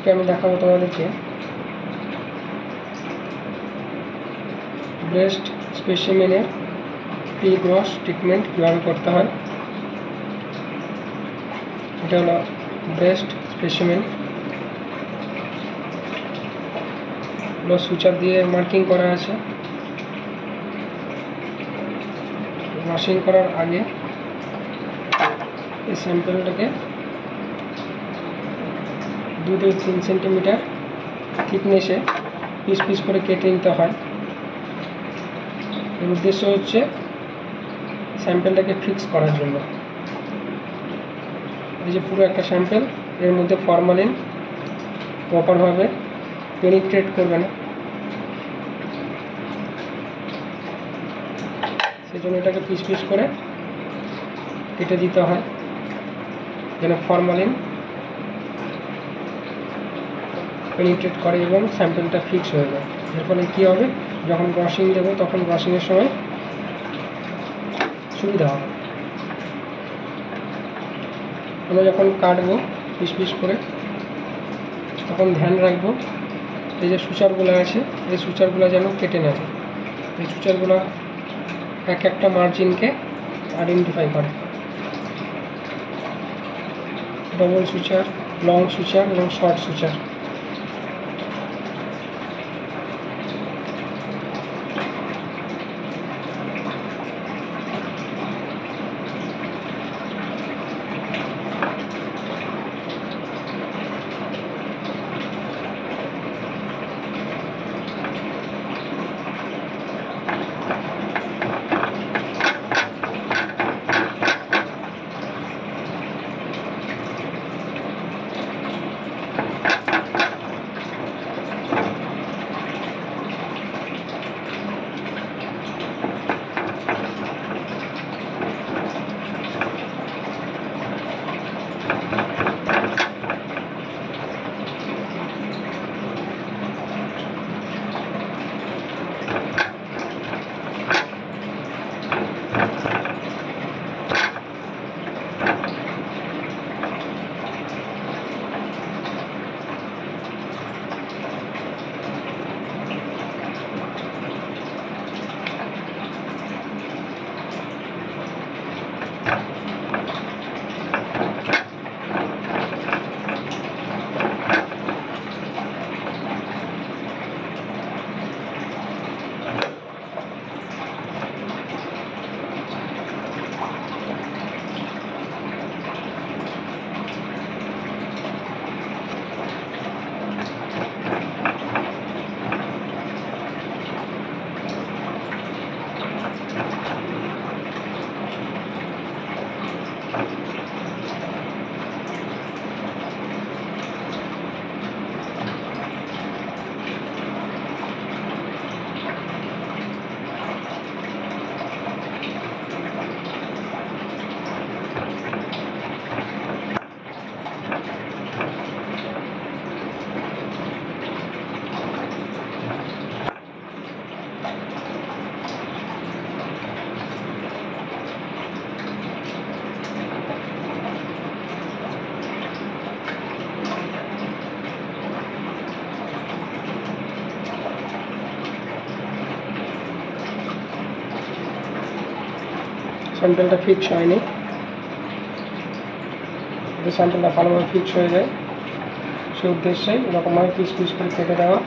আজকে আমি দেখাবো তোমাদেরকে ব্রেস্ট স্পেসিমেনের প্রি গ্রস ট্রিটমেন্ট কীভাবে করতে হয়। এটা হলো ব্রেস্ট স্পেসিমেন, এগুলো সুচার দিয়ে মার্কিং করা আছে। ওয়াশিং করার আগে এই স্যাম্পেলটাকে 2 থেকে 3 সেন্টিমিটার থিকনেসে পিস পিস করে কেটে নিতে হয়। এর উদ্দেশ্য হচ্ছে স্যাম্পেলটাকে ফিক্স করার জন্য। এই যে পুরো একটা স্যাম্পেল, এর মধ্যে ফরমালিন প্রপারভাবে পেনিট্রেট করবে না, সেজন্য এটাকে পিস পিস করে কেটে দিতে হয় যেন ফরমালিন পেনিট্রেট করে এবং স্যাম্পেলটা ফিক্স হয়ে যায়। এর ফলে কী হবে, যখন ব্রাশিং দেবো তখন ব্রাশিংয়ের সময় সুবিধা হবে। আমরা যখন কাটবো পিস পিস করে তখন ধ্যান রাখবো এই যে সুচারগুলো আছে, এই সুচারগুলো যেন কেটে না যায়। এই সুচারগুলো এক একটা মার্জিনকে আইডেন্টিফাই করে, ডবল সুচার, লং সুচার এবং শর্ট সুচার। স্যাম্পেলটা ফিক্স হয়নি, যদি স্যাম্পেলটা ভালোভাবে ফিক্স হয়ে যায় সে উদ্দেশ্যে এরকমভাবে পিস পিস করে কেটে দেওয়া।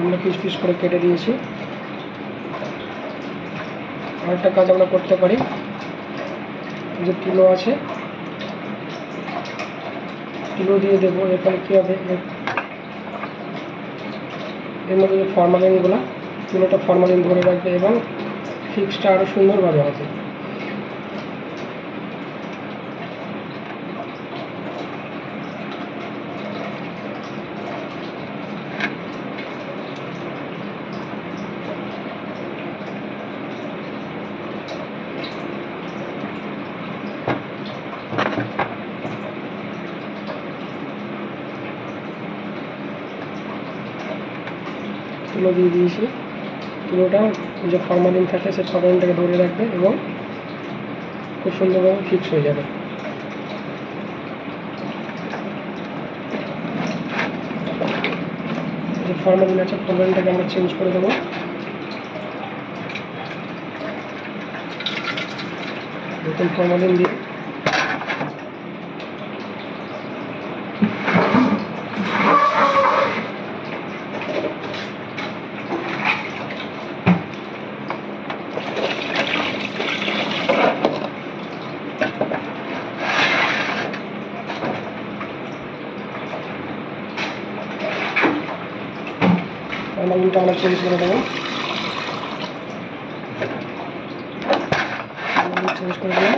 আমরা পিস পিস করে কেটে দিয়েছি। আরেকটা কাজ আমরা করতে পারি, যে তুলো আছে তুলো দিয়ে দেবো। এর ফলে কী হবে, এর মধ্যে যে ফরমালিনগুলো, তুলোটা ফরমালিন ধরে রাখবে এবং ফিক্সটা আরও সুন্দরভাবে হবে। তুলো দিয়ে দিয়েছি। তুলোটা যে ফরমালিন থাকে সেই ফরমালিনটাকে ধরে রাখবে এবং খুব সুন্দরভাবে ফিক্স হয়ে যাবে। যে ফরমালিন আছে ফরমালিনটাকে আমরা চেঞ্জ করে দেবো। নতুন ফরমালিন দিয়ে ফরমালিনটা আমরা চেঞ্জ করে দেবো। চেঞ্জ করে দিলাম।